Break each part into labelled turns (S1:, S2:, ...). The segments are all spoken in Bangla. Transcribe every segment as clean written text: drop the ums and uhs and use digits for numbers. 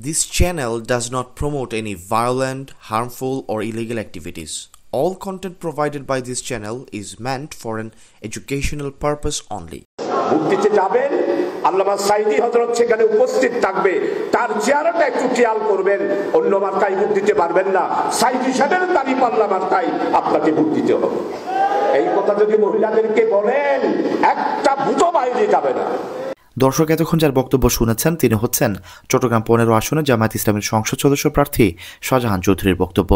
S1: This channel does not promote any violent, harmful, or illegal activities. All content provided by this channel is meant for an educational purpose only.
S2: মুক্তিতে যাবেন, আল্লামা সাইদি হযরত সেখানে উপস্থিত থাকবে, তার চেহারাটা একটু খেয়াল করবেন। অন্য মার্কায় ভোট দিতে পারবেন না, সাইদি সাহেবের দাঁড়িপাল্লা মার্কায় আপনাকে ভোট দিতে হবে। এই কথা যদি মহিলাদেরকে বলেন, একটা ভূত বাইরে যাবে না।
S3: দর্শক এতক্ষণ যার বক্তব্য শুনেছেন তিনি হচ্ছেন চট্টগ্রাম ১৫ আসনে জামায়াত ইসলামীর সংসদ সদস্য প্রার্থী শাহজাহান চৌধুরীর বক্তব্য।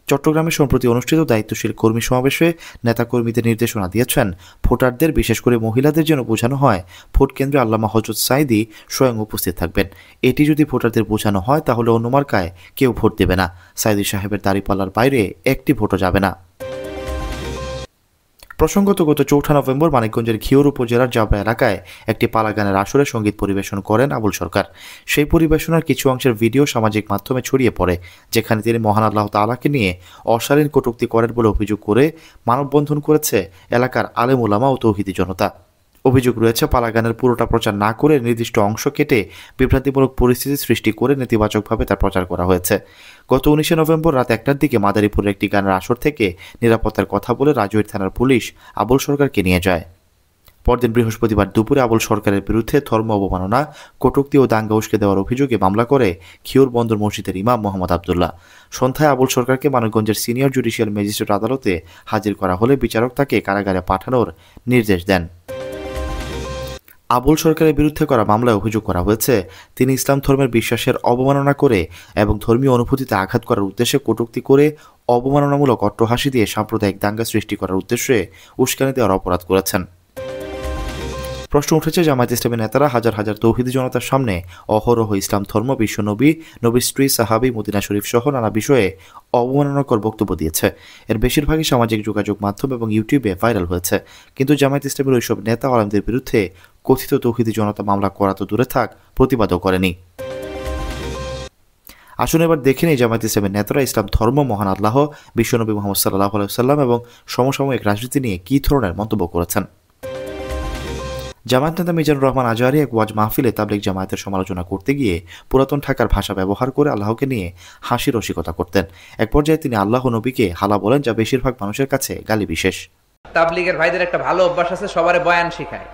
S3: চট্টগ্রামে সম্প্রতি অনুষ্ঠিত দায়িত্বশীল কর্মী সমাবেশে নেতাকর্মীদের নির্দেশনা দিয়েছেন ভোটারদের, বিশেষ করে মহিলাদের যেন বোঝানো হয় ভোট কেন্দ্রে আল্লামা হযরত সাইদি স্বয়ং উপস্থিত থাকবেন। এটি যদি ভোটারদের বোঝানো হয় তাহলে অন্য মার্কায় কেউ ভোট দেবে না। সাইদি সাহেবের দাঁড়িপাল্লার বাইরে একটি ভোটও যাবে না। প্রসঙ্গত গত ৪ নভেম্বর মানিকগঞ্জের ঘিওর উপজেলার জাবরা এলাকায় একটি পালা গানের আসরে সঙ্গীত পরিবেশন করেন আবুল সরকার। সেই পরিবেশনার কিছু অংশের ভিডিও সামাজিক মাধ্যমে ছড়িয়ে পড়ে, যেখানে তিনি মহান আল্লাহ তাআলাকে নিয়ে অশালীন কটূক্তি করেন বলে অভিযোগ করে মানববন্ধন করেছে এলাকার আলেম ওলামা ও তৌহিদি জনতা। অভিযোগ রয়েছে পালা গানের পুরোটা প্রচার না করে নির্দিষ্ট অংশ কেটে বিভ্রান্তিমূলক পরিস্থিতি সৃষ্টি করে নেতিবাচকভাবে তার প্রচার করা হয়েছে। গত ১৯ নভেম্বর রাত ১টার দিকে মাদারীপুরের একটি গানের আসর থেকে নিরাপত্তার কথা বলে রাজৈর থানার পুলিশ আবুল সরকারকে নিয়ে যায়। পরদিন বৃহস্পতিবার দুপুরে আবুল সরকারের বিরুদ্ধে ধর্ম অবমাননা, কটূক্তি ও দাঙ্গা উস্কে দেওয়ার অভিযোগে মামলা করে ঘিওর বন্দর মসজিদের ইমাম মোহাম্মদ আবদুল্লাহ। সন্ধ্যায় আবুল সরকারকে মানিকগঞ্জের সিনিয়র জুডিশিয়াল ম্যাজিস্ট্রেট আদালতে হাজির করা হলে বিচারক তাকে কারাগারে পাঠানোর নির্দেশ দেন। আবুল সরকারের বিরুদ্ধে করা মামলায় অভিযোগ করা হয়েছে তিনি ইসলাম ধর্মের বিশ্বাসের অবমাননা করে এবং ধর্মীয় অনুভূতিতে আঘাত করার উদ্দেশ্যে কটূক্তি করে অবমাননামূলক অট্টহাসি দিয়ে সাম্প্রদায়িক দাঙ্গা সৃষ্টি করার উদ্দেশ্যে উস্কানি দেওয়ার অপরাধ করেছেন। প্রশ্ন উঠেছে জামায়াত ইসলামী নেতারা হাজার হাজার তৌহিদি জনতার সামনে অহরহ ইসলাম ধর্ম, বিশ্বনবী, নবীর স্ত্রী, সাহাবী, মদিনা শরীফ সহ নানা বিষয়ে অবমাননাকর বক্তব্য দিয়েছে। এর বেশিরভাগই সামাজিক যোগাযোগ মাধ্যম এবং ইউটিউবে ভাইরাল হয়েছে। কিন্তু জামায়াত ইসলামীর ওইসব নেতা আলেমদের বিরুদ্ধে কথিত তৌহিদি জনতা মামলা করা তো দূরে থাক, প্রতিবাদও করেনি। আসুন এবার দেখে নিই জামায়াত ইসলামের নেতারা ইসলাম ধর্ম, মহান আল্লাহ, বিশ্বনবী মুহাম্মদ সাল্লাল্লাহু আলাইহি ওয়াসাল্লাম এবং সমসাময়িক রাজনীতি নিয়ে কী ধরনের মন্তব্য করেছেন। জামায়াত নেতা মিজানুর রহমান আজহারী এক ওয়াজ মাহফিলে তাবলিগ জামায়াতের সমালোচনা করতে গিয়ে পুরাতন ঢাকার ভাষা ব্যবহার করে আল্লাহকে নিয়ে হাসি রসিকতা করতেন। এক পর্যায়ে তিনি আল্লাহ নবীকে হালা বলেন, যা বেশিরভাগ মানুষের কাছে গালি বিশেষ।
S4: তাবলিগের ভাইদের একটা ভালো অভ্যাস আছে, সবারে বয়ান শেখায়,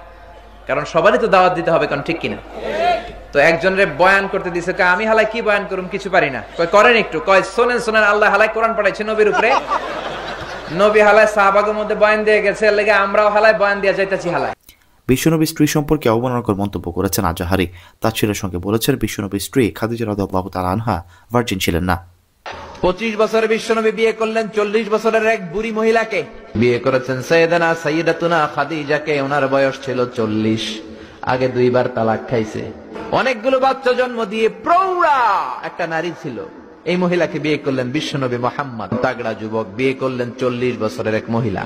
S4: কারণ সবারই তো দাওয়াত দিতে হবে, কারণ ঠিক কিনা। তো একজনের বয়ান করতে দিছে, আমি হালাই কি বয়ান করুম, কিছু পারি না। করেন একটু, শোনেন শোনেন, আল্লাহ হালাই কোরআন পড়াইছে নবীর উপরে, নবী হালাই সাহাবাগের মধ্যে বয়ান দিয়ে গেছে, লেগে আমরাও হালাই বয়ান দিয়ে যাইতেছি হালাই।
S3: বিশ্বনবীর স্ত্রী সম্পর্কে অবমাননাকর মন্তব্য করেছেন আজহারী। তাফসীরের সঙ্গে বলেছেন বিশ্বনবীর স্ত্রী খাদিজা রাদিয়াল্লাহু তাআলা আনহা ভার্জিন ছিলেন না।
S4: 25 বছরে বিশ্বনবী বিয়ে করলেন 40 বছরের এক বুড়ি মহিলাকে। বিয়ে করেছেন সাইয়্যিদাতুনা খাদিজাকে, ওনার বয়স ছিল 40। আগে 2 বার তালাক খাইছে, অনেকগুলো বাচ্চা জন্ম দিয়ে প্রৌঢ়া একটা নারী ছিল। এই মহিলাকে বিয়ে করলেন বিশ্বনবী মুহাম্মদ, তাগড়া যুবক। বিয়ে করলেন 40 বছরের এক মহিলা।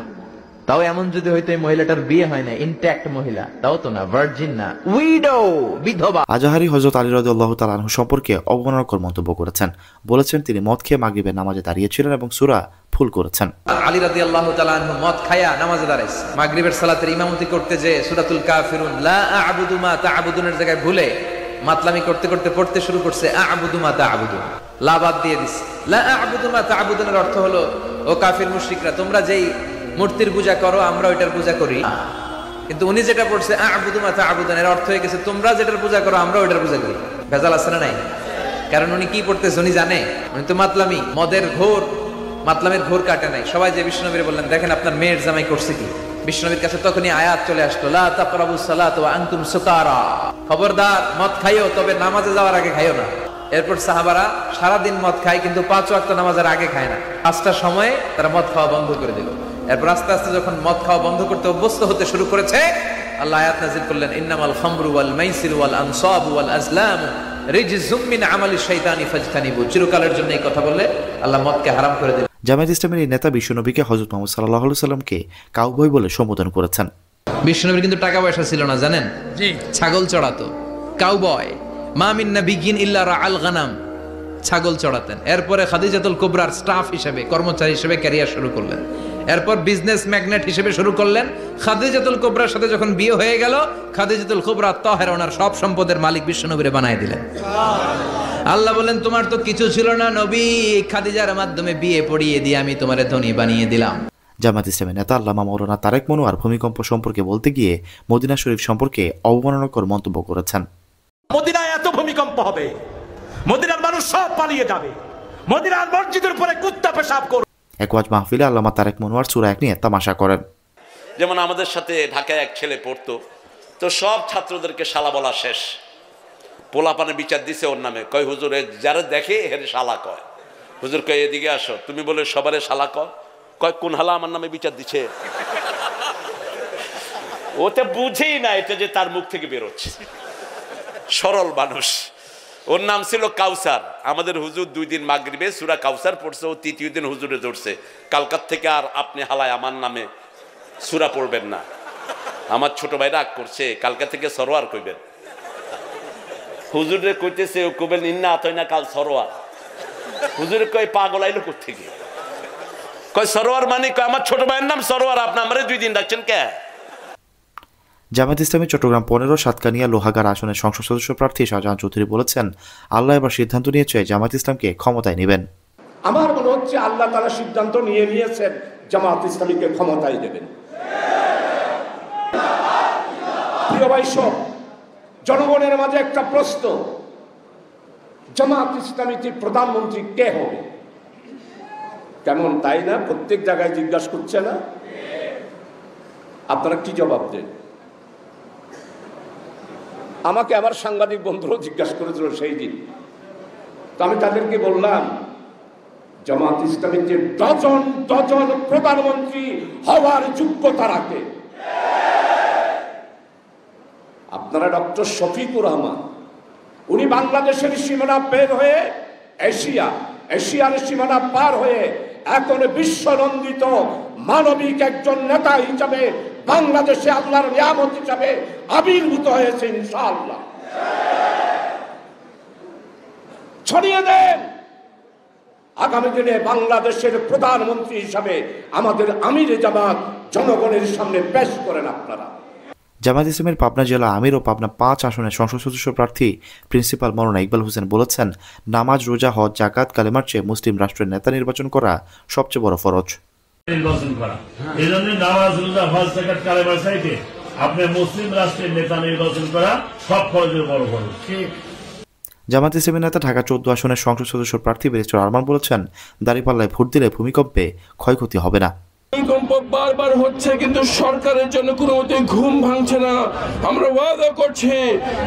S4: তাও এমন যদি হয়তো এই মহিলাটার বিয়ে হয় না, ইনট্যাক্ট মহিলা, তাও তো না, ভার্জিন না, উইডো, বিধবা।
S3: আজহারী হযরত আলী রাদিয়াল্লাহু তাআলা আনহু সম্পর্কে অবমাননাকর মন্তব্য করেছেন। বলেছেন তিনি মদ খেয়ে মাগরিবের নামাজে দাঁড়িয়েছিলেন এবং সূরা ফুল করেছেন।
S4: আলী রাদিয়াল্লাহু তাআলা আনহু মদ খায়া নামাজে দাঁড়াইছে, মাগরিবের সালাতের ইমামতি করতে যে সূরাতুল কাফিরুন লা আ'বুদু মা তা'বুদুনের জায়গায় ভুলে মাতলামি করতে করতে পড়তে শুরু করছে আ'বুদু মা তা'বুদুন, লা বাদ দিয়ে দিছে। লা আ'বুদু মা তা'বুদুনের অর্থ হলো, ও কাফির মুশরিকরা, তোমরা যেই মূর্তির পূজা করো আমরা ওইটার পূজা করি। কিন্তু উনি যেটা পড়ছে আ'বুদু মা তা'বুদুন, এর অর্থ হয়ে গেছে তোমরা যেটার পূজা করো আমরা ওইটার পূজা করি। ভেজাল আছে না নাই? কারণ উনি কি পড়তেছে উনি জানে, উনি তো মাতলামি, মদের ঘোর, মাতলামের ঘোর কাটে নাই। সবাই যে বিশ্বনবীর বললেন, দেখেন আপনার মেয়ের জামাই করছে কি। বিশ্বনবীর কাছে তখনই আয়াত চলে আসলো, লা তাকরাবুস সালাত ওয়া আনতুম সুকারা, খবরদার মদ খাইও, তবে নামাজে যাওয়ার আগে খাইও না। এরপর সাহাবারা সারাদিন মদ খায়, কিন্তু 5 ওয়াক্ত নামাজের আগে খায় না। 5টার সময় তারা মদ খাওয়া বন্ধ করে দিল। এরপর আস্তে আস্তে যখন মদ খাওয়া বন্ধ করতে অভ্যস্ত হতে শুরু করেছে, আল্লাহ আয়াত নাযিল করলেন, ইন্নামাল খামরু ওয়াল মাইসিরু ওয়াল আনসাবু ওয়াল আজলামু রিজসুম মিন আমালিশ শাইতানি ফাজতানিবু। চিরকালের জন্য এই কথা বলে আল্লাহ মদকে হারাম করে দিলেন।
S3: জামায়াত ইসলামের এই নেতা বিশ্বনবীকে হযরত মুহাম্মদ সাল্লাল্লাহু আলাইহি ওয়াসাল্লামকে কাউবয় বলে সম্বোধন করেছেন।
S4: বিশ্বনবীর কিন্তু টাকা পয়সা ছিল না, জানেন? জি, ছাগল চড়াতো, কাউবয়। মা মিন নাবিয়্যিন ইল্লা রাআল গানাম, ছাগল চড়াতেন। এরপরে খাদিজাতুল কুবরার স্টাফ হিসেবে, কর্মচারী হিসেবে ক্যারিয়ার শুরু করলেন। এরপর বিজনেস ম্যাগনেট হিসেবে শুরু করলেন। খাদিজাতুল কুবরার সাথে যখন বিয়ে হয়ে গেল, খাদিজাতুল কুবরা তাহেরা ওনার সব সম্পদের মালিক বিশ্বনবীরে বানায় দিলেন। আল্লাহ বলেন তোমার তো কিছু ছিল না নবী, খাদিজার মাধ্যমে বিয়ে পড়িয়ে দিয়ে আমি তোমারে ধনী বানিয়ে দিলাম।
S3: জামায়াত ইসলামী নেতা আল্লামা মাওলানা তারেক মনোয়ার ভূমিকম্প সম্পর্কে বলতে গিয়ে মদিনা শরীফ সম্পর্কে অবমাননাকর মন্তব্য করেছেন।
S5: মদিনায় এত ভূমিকম্প হবে, মদিনার মানুষ সব পালিয়ে যাবে, মদিনার মসজিদের উপরে কুত্তা পেশাব করবে।
S3: এক ওয়াজ মাহফিলে আল্লামা তারেক মনোয়ার সূরা 1 নিয়ে তামাশা করেন।
S6: যেমন আমাদের সাথে ঢাকায় এক ছেলে পড়তো, তো সব ছাত্রদেরকে শালা বলা শেষ, পোলাপানে বিচার দিছে ওর নামে, কয় হুজুরে যারা দেখে হেরে শালা কয়। হুজুর কয় এদিকে আসো, তুমি বলে সবারে শালা কয় কোন হালা আমার নামে বিচার দিছে। ওতে বুঝেই না এটা যে তার মুখ থেকে বেরোচ্ছে, সরল মানুষ। ওর নাম ছিল কাউসার। আমাদের হুজুর 2 দিন মাগরিবে সূরা কাউসার পড়ছে, ও 3য় দিন হুজুরে ধরছে, কালকার থেকে আর আপনি হালায় আমার নামে সূরা পড়বেন না। আমার ছোট ভাই রাগ করছে, কালকা থেকে সরোয়ার কইবেন। হুজুরে কইতেছে ও কইবেন ইন্না আতই না কাল সরোয়ার। হুজুরে কয় পাগল আইলো কোত্থেকে, কয় সরোয়ার মানে কয় আমার ছোট ভাইয়ের নাম সরোয়ার, আপনি আমারে 2 দিন ডাকছেন কে?
S3: জামায়াত ইসলামী চট্টগ্রাম 15 সাতকানিয়া লোহাগাড়া আসনের সংসদ সদস্য প্রার্থী শাহজাহান চৌধুরী বলেছেন, আল্লাহ এবার সিদ্ধান্ত নিয়েছে জামায়াত ইসলামকে ক্ষমতায় নেবেন।
S2: আমার মনে হচ্ছে আল্লাহ তাআলা সিদ্ধান্ত নিয়েছেন জামায়াত ইসলামীকে ক্ষমতায় দেবেন। প্রিয় ভাই সব, জনগণের মাঝে একটা প্রশ্ন, জামায়াত ইসলামীতে প্রধানমন্ত্রী কে হবে? কেমন তাই না? প্রত্যেক জায়গায় জিজ্ঞাসা করছে না? আপনারা কি জবাব দেন? আমাকে আমার সাংবাদিক বন্ধুরাও জিজ্ঞাসা করেছিল সেই দিন, তো আমি তাদেরকে বললাম জামায়াত ইসলামীতে ডজন ডজন প্রধানমন্ত্রী হওয়ার যোগ্যতা রাখে। আপনারা ডক্টর শফিকুর রহমান, উনি বাংলাদেশের সীমানা বের হয়ে এশিয়ার সীমানা পার হয়ে এখন বিশ্বনন্দিত মানবিক একজন নেতা হিসাবে বাংলাদেশে আল্লাহর নিয়ামত হিসাবে আবির্ভূত হয়েছে। ইনশাআল্লাহ ছড়িয়ে দেন, আগামী দিনে বাংলাদেশের প্রধানমন্ত্রী হিসাবে আমাদের আমিরে জামাত জনগণের সামনে পেশ করেন আপনারা।
S3: জামায়াত ইসলামের পাবনা জেলা আমির ও পাবনা 5 আসনের সংসদ সদস্য প্রার্থী প্রিন্সিপাল মাওলানা ইকবাল হোসেন বলেছেন, নামাজ, রোজা, হজ, জাকাত, কালেমার চেয়ে মুসলিম রাষ্ট্রের নেতা নির্বাচন করা সবচেয়ে বড় ফরজ।
S7: নির্বাচন করা এই জন্য নামাজ, রোজা, হজ, জাকাত, কালেমার চাইতে আপনি মুসলিম রাষ্ট্রের নেতা নির্বাচন করা সব ফরজের বড় ফরজ।
S3: জামায়াত ইসলামী নেতা ঢাকা 14 আসনের সংসদ সদস্য প্রার্থী ব্যারিস্টার আরমান বলেছেন, দাঁড়িপাল্লায় ভোট দিলে ভূমিকম্পে ক্ষয়ক্ষতি হবে না।
S8: ভূমিকম্প বারবার হচ্ছে কিন্তু সরকারের জন্য কোনো মতে ঘুম ভাঙছে না। আমরা ওয়াদা করছি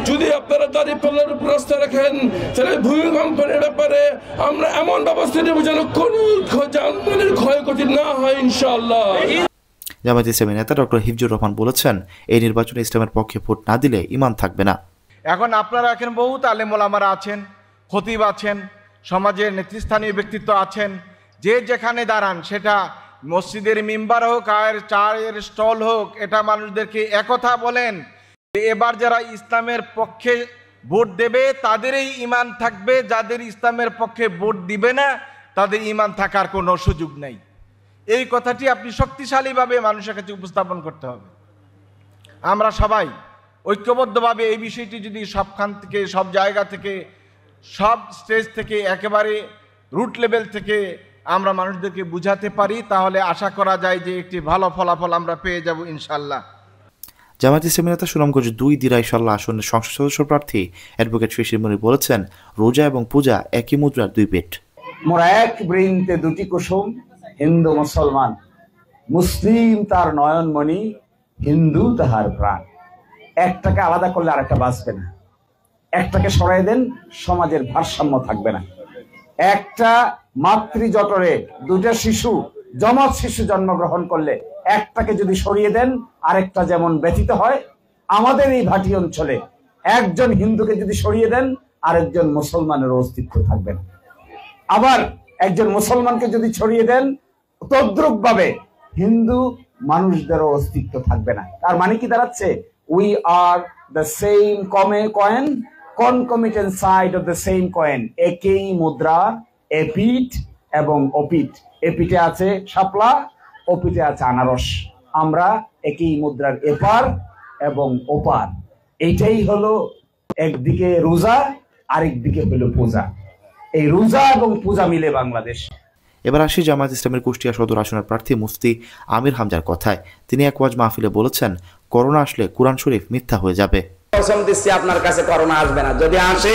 S8: যদি আপনারা দাঁড়িপাল্লার উপর রাস্তা রাখেন তাহলে ভূমিকম্পের ব্যাপারে আমরা এমন ব্যবস্থা নেব যেন কোনো যানবাহনের ক্ষয়ক্ষতি না হয় ইনশাআল্লাহ।
S3: জামায়াত ইসলামী নেতা ডক্টর হিফজুর রহমান বলেছেন, এই নির্বাচনে ইসলামের পক্ষে ভোট না দিলে ঈমান থাকবে না।
S9: এখন আপনারা এখন বহুত আলেম ওলামারা আছেন, খতিব আছেন, সমাজের নেতৃস্থানীয় ব্যক্তিত্ব আছেন, যে যেখানে দাঁড়ান, সেটা মসজিদের মিম্বার হোক আর চায়ের স্টল হোক, এটা মানুষদেরকে একথা বলেন যে এবার যারা ইসলামের পক্ষে ভোট দেবে তাদেরই ঈমান থাকবে, যাদের ইসলামের পক্ষে ভোট দিবে না তাদের ঈমান থাকার কোনো সুযোগ নেই। এই কথাটি আপনি শক্তিশালীভাবে মানুষের কাছে উপস্থাপন করতে হবে। আমরা সবাই ঐক্যবদ্ধভাবে এই বিষয়টি যদি সবখান থেকে, সব জায়গা থেকে, সব স্টেজ থেকে, একেবারে রুট লেভেল থেকে আমরা মানুষদেরকে বুঝাতে পারি, তাহলে আশা করা যায় যে একটি ভালো ফলাফল আমরা পেয়ে যাব ইনশাআল্লাহ।
S3: জামায়াত ইসলামী নেতা সুনামগঞ্জ 2 দিরাইশাল্লাহ আসনের সংসদ সদস্য প্রার্থী অ্যাডভোকেট শিশির মনি বলেছেন, রোজা এবং পূজা একই মুদ্রার 2 পেট।
S10: মোরা এক বৃন্তে 2টি কুসুম, হিন্দু মুসলমান, মুসলিম তার নয়নমণি, হিন্দু তাহার প্রাণ। একটাকে আলাদা করলে আরেকটা বাঁচবে না, একটাকে সরাই দেন সমাজের ভারসাম্য থাকবে না। একটা মাতৃজঠরে 2টা শিশু, যমজ শিশু জন্মগ্রহণ করলে একটাকে যদি সরিয়ে দেন আরেকটা যেমন ব্যথিত হয়, আমাদের এই ভাটি অঞ্চলে একজন হিন্দুকে যদি সরিয়ে দেন আরেকজন মুসলমানের অস্তিত্ব থাকবে না। আবার একজন মুসলমানকে যদি ছড়িয়ে দেন তদ্রুপ ভাবে হিন্দু মানুষদেরও অস্তিত্ব থাকবে না। তার মানে কি দাঁড়াচ্ছে? We are the same coin, concomitant side of the same coin, একই মুদ্রা, এপিঠ এবং ওপিঠ। এপিঠে আছে শাপলা, ওপিঠে আছে আনারস। আমরা একই মুদ্রার এপার এবং ওপার। এইটাই হলো একদিকে রোজা, আরেকদিকে হলো পূজা। এই রোজা এবং পূজা মিলে বাংলাদেশ।
S3: এবার আসি জামায়াত ইসলামের কুষ্টিয়া সদর আসনের প্রার্থী মুফতি আমির হামজার কথায়। তিনি এক ওয়াজ মাহফিলে বলেছেন, করোনা আসলে কুরআন শরীফ মিথ্যা হয়ে যাবে।
S10: কসম দিচ্ছি আপনার কাছে করোনা আসবে না, যদি আসে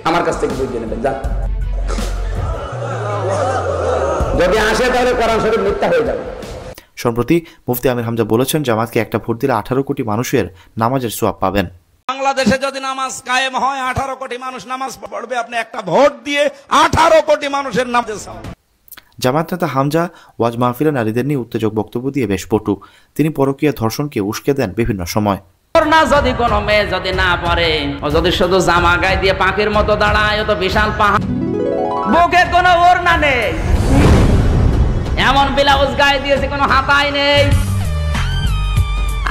S10: আমার কাছ থেকে বুঝিয়ে নেবেন। যান, যদি আসে তাহলে কোরআন শরীফ মিথ্যা হয়ে যাবে।
S3: সম্প্রতি মুফতি আমির হামজা বলেছেন, জামাতকে একটা ভোট দিলে 18 কোটি মানুষের নামাজের সওয়াব পাবেন।
S5: বাংলাদেশে যদি নামাজ কায়েম হয় 18 কোটি মানুষ নামাজ পড়বে, আপনি একটা ভোট দিয়ে 18 কোটি মানুষের নামাজের সওয়াব।
S3: জামায়াত নেতা হামজা ওয়াজ মাহফিলে নারীদের নিয়ে উত্তেজক বক্তব্য দিয়ে বেশ পটু। তিনি পরকীয়া ধর্ষণকে উস্কে দেন বিভিন্ন সময়।
S11: না, যদি কোনো মেয়ে যদি না পড়ে, ও যদি শুধু জামা গায়ে দিয়ে পাখির মতো দাঁড়ায়, ও তো বিশাল পাহাড়, বুকে কোনো ওড়না নেই, এমন ব্লাউজ গায়ে দিয়েছে কোনো হাতাই নেই,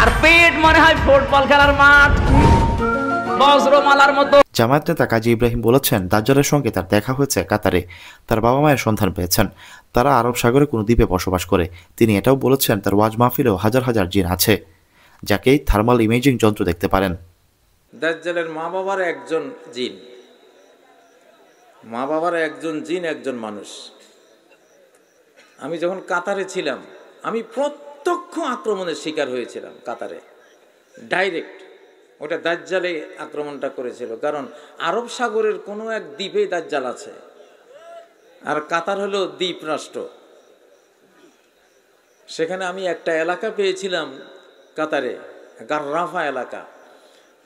S11: আর পেট মনে হয় ফুটবল খেলার মাঠ, বজ্রমালার মতো।
S3: জামায়াত নেতা কাজী ইব্রাহিম বলেছেন, দাজ্জালের সঙ্গে তার দেখা হয়েছে কাতারে। তার বাবা মায়ের সন্ধান পেয়েছেন। তারা আরব সাগরে কোনো দ্বীপে বসবাস করে। তিনি এটাও বলেছেন, তার ওয়াজ মাহফিলেও হাজার হাজার জিন আছে, যাকে থার্মাল ইমেজিং যন্ত্র দেখতে পারেন।
S12: দাজ্জালের মা বাবার একজন জিন, মা বাবার একজন জিন, একজন মানুষ। আমি যখন কাতারে ছিলাম, আমি প্রত্যক্ষ আক্রমণের শিকার হয়েছিলাম কাতারে, ডাইরেক্ট। ওটা দাজ্জালে আক্রমণটা করেছিল, কারণ আরব সাগরের কোনো এক দ্বীপে দাজ্জাল আছে, আর কাতার হলো দ্বীপ রাষ্ট্র। সেখানে আমি একটা এলাকা পেয়েছিলাম কাতারে, গাররাফা এলাকা।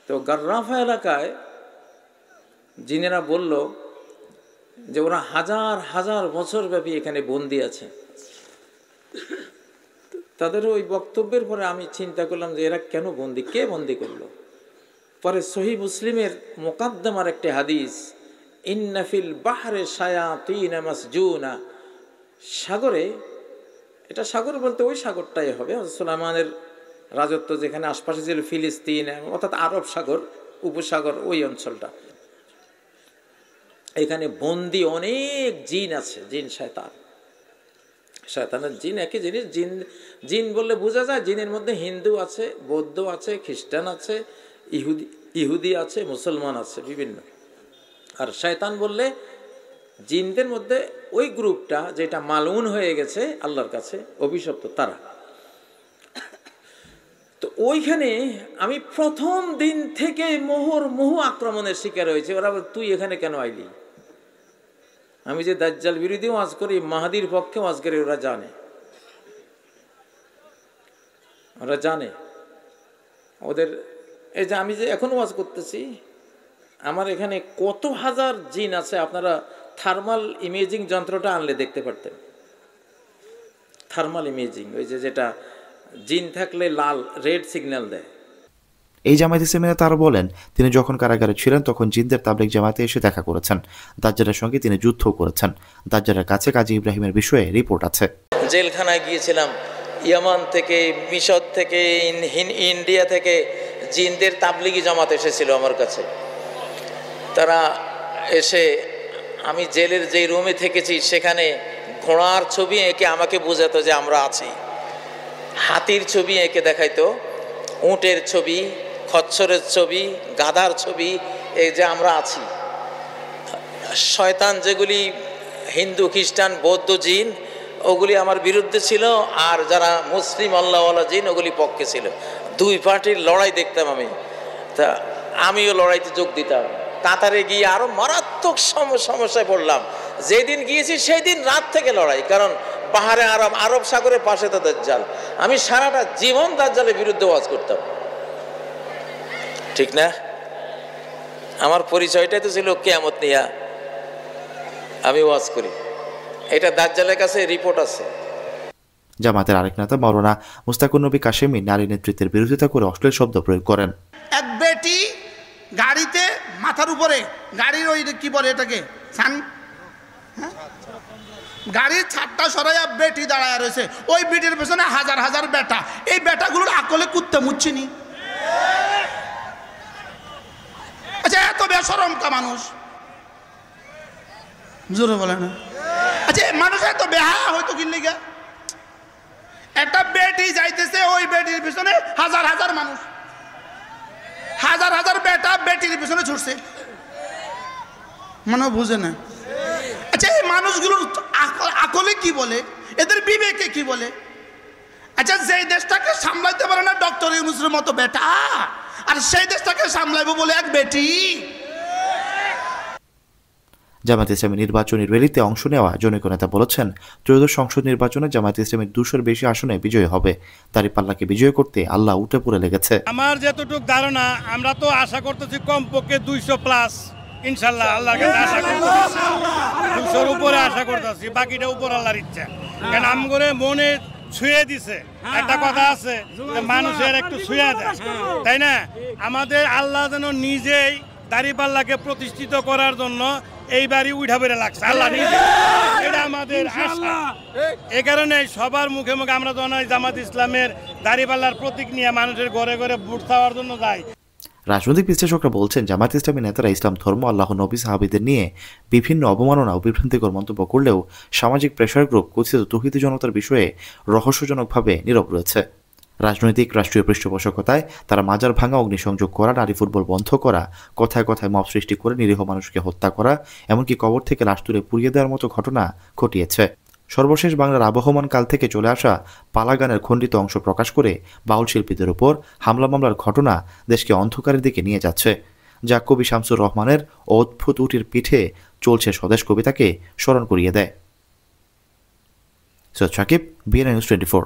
S12: তো গাররাফা এলাকায় জিনেরা বলল যে ওরা হাজার হাজার বছর ব্যাপী এখানে বন্দী আছে। তাদের ওই বক্তব্যের পরে আমি চিন্তা করলাম যে এরা কেন বন্দী, কে বন্দী করলো। পরে সহিহ মুসলিমের মুকাদ্দমার একটি হাদিস, ইন্না ফিল বাহরে শায়াতিন মাসজুনা, সাগরে, এটা সাগর বলতে ওই সাগরটাই হবে, সুলাইমানের রাজত্ব যেখানে আশপাশে ছিল, ফিলিস্তিন অর্থাৎ আরব সাগর উপসাগর, ওই অঞ্চলটা, এখানে বন্দি অনেক জিন আছে, জিন শয়তান। শয়তানের জিন একই জিনিস। জিন জিন বললে বোঝা যায় জিনের মধ্যে হিন্দু আছে, বৌদ্ধ আছে, খ্রিস্টান আছে, ইহুদি আছে, মুসলমান আছে, বিভিন্ন। আর শয়তান বললে জিনদের মধ্যে ওই গ্রুপটা যেটা মালউন হয়ে গেছে আল্লাহর কাছে, অভিশপ্ত, তারা। তো ওইখানে আমি প্রথম দিন থেকে মুহুর্মুহু আক্রমণের শিকার হয়েছে। ওরা তুই এখানে কেন আইলি? আমি যে দাজ্জাল বিরোধী ওয়াজ করি, মাহাদির পক্ষে ওয়াজ করি, ওরা জানে, ওরা জানে। ওদের এই যে আমি যে এখন ওয়াজ করতেছি, আমার এখানে কত হাজার জিন আছে, আপনারা থার্মাল ইমেজিং যন্ত্রটা আনলে দেখতে পারতেন। থার্মাল ইমেজিং, ওই যে যেটা জিন থাকলে লাল রেড সিগন্যাল দেয়।
S3: এই জামায়াত ইসলামী নেতা আরো বলেন, তিনি যখন কারাগারে ছিলেন তখন জিনদের তাবলীগ জামাতে এসে দেখা করেছেন। দাজ্জালের সঙ্গে তিনি যুদ্ধও করেছেন। দাজ্জালের কাছে কাজী ইব্রাহিমের বিষয়ে রিপোর্ট আছে।
S12: জেলখানায় গিয়েছিলাম, ইয়ামান থেকে, মিশর থেকে, ইন্ডিয়া থেকে জিনদের তাবলীগী জামাত এসেছিল আমার কাছে। তারা এসে, আমি জেলের যে রুমে থেকেছি সেখানে ঘোড়ার ছবি এঁকে আমাকে বোঝাতো যে আমরা আছি, হাতির ছবি এঁকে দেখাইতো, উটের ছবি, খচ্চরের ছবি, গাধার ছবি, এই যে আমরা আছি। শয়তান যেগুলি হিন্দু, খ্রিস্টান, বৌদ্ধ জিন, ওগুলি আমার বিরুদ্ধে ছিল, আর যারা মুসলিম আল্লাহওয়ালা জিন ওগুলি পক্ষে ছিল। দুই পার্টির লড়াই দেখতাম আমি। তা আমিও লড়াইতে যোগ দিতাম। কাতারে গিয়ে আরো মারাত্মক সমস্যায় পড়লাম। যেদিন গিয়েছি সেই দিন রাত থেকে লড়াই, কারণ পাহাড়ে আরব সাগরের পাশে তো দাজ্জাল। আমি সারাটা জীবন দাজ্জালের বিরুদ্ধে ওয়াজ করতাম, ঠিক না? আমার পরিচয়টাই তো ছিল কিয়ামত নিয়া আমি ওয়াজ করি। এটা দাজ্জালের কাছে রিপোর্ট আছে।
S3: জামাতের আরেক নেতা মাওলানা মুস্তাকুর নবী কাশেমি নারী নেতৃত্বের বিরোধিতা করে অশ্লীল শব্দ প্রয়োগ করেন।
S13: এক বেটি গাড়িতে মাথার উপরে, গাড়ির ওই কি বলে এটাকে, গাড়ির ছাদটা সরাইয়া বেটি দাঁড়ায় রয়েছে, ওই বেটির পেছনে হাজার হাজার বেটা। এই বেটাগুলোর আকলে কুত্তে মুচ্ছিনি। আচ্ছা, এত বেশরম কা মানুষ, জোরে বলে না? আচ্ছা, মানুষ এত বেহায়া হয়তো কিনলে গা, একটা বেটি যাইতেছে, ওই বেটির পিছনে হাজার হাজার মানুষ, হাজার হাজার বেটা বেটির পিছনে ছুটছে। মনে বুঝে না। আচ্ছা এই মানুষগুলোর আকলে কি বলে, এদের বিবেকে কি বলে? আচ্ছা যেই দেশটাকে সামলাইতে পারে না ডক্টর ইউনূসের মতো বেটা, আর সেই দেশটাকে সামলাইবো বলে এক বেটি।
S3: জামায়াত ইসলামী নির্বাচনী র্যালিতে অংশ নেওয়া জনৈক নেতা বলেছেন, ত্রয়োদশ সংসদ নির্বাচনে জামায়াত ইসলামী 200-এর বেশি আসনে বিজয়ী হবে। দাঁড়িপাল্লাকে বিজয় করতে আল্লাহ উঠে পড়ে লেগেছে।
S14: আমার যতটুকু ধারণা, আমরা তো আশা করতেছি কমপক্ষে 200+ ইনশাল্লাহ। আল্লাহর কাছে আশা করতেছি 200-এর উপরে আশা করতেছি, বাকিটা উপর আল্লাহর ইচ্ছা। কারণ আমগরে মনে ছুঁয়ে দিছে, একটা কথা আছে মানুষের একটু ছুঁয়ে দেয়, তাই না? আমাদের আল্লাহ যেন নিজেই দাঁড়িপাল্লাকে প্রতিষ্ঠিত করার জন্য এইবারই উঠা বেড়ে লাগছে আল্লাহ নিজে, এটা আমাদের আশা। এ কারণে সবার মুখে মুখে আমরা জানাই জামাত ইসলামের দাঁড়িপাল্লার প্রতীক নিয়ে মানুষের ঘরে ঘরে ভোট চাওয়ার জন্য যাই।
S3: রাজনৈতিক বিশ্লেষকরা বলছেন, জামায়াত ইসলামী নেতারা ইসলাম ধর্ম, আল্লাহ, নবী, সাহাবীদের নিয়ে বিভিন্ন অবমাননা ও বিভ্রান্তিকর মন্তব্য করলেও সামাজিক প্রেসার গ্রুপ কথিত তৌহিদি জনতার বিষয়ে রহস্যজনকভাবে নীরব রয়েছে। রাজনৈতিক রাষ্ট্রীয় পৃষ্ঠপোষকতায় তারা মাজার ভাঙা, অগ্নিসংযোগ করা, নারী ফুটবল বন্ধ করা, কথায় কথায় মব সৃষ্টি করে নিরীহ মানুষকে হত্যা করা, এমনকি কবর থেকে লাশ তুলে পুড়িয়ে দেওয়ার মতো ঘটনা ঘটিয়েছে। সর্বশেষ বাংলার আবহমান কাল থেকে চলে আসা পালা গানের খণ্ডিত অংশ প্রকাশ করে বাউল শিল্পীদের উপর হামলা মামলার ঘটনা দেশকে অন্ধকারের দিকে নিয়ে যাচ্ছে, যা কবি শামসুর রহমানের অদ্ভুত উটির পিঠে চলছে স্বদেশ কবিতাকে স্মরণ করিয়ে দেয়। Syed Shakib, BNN News 24।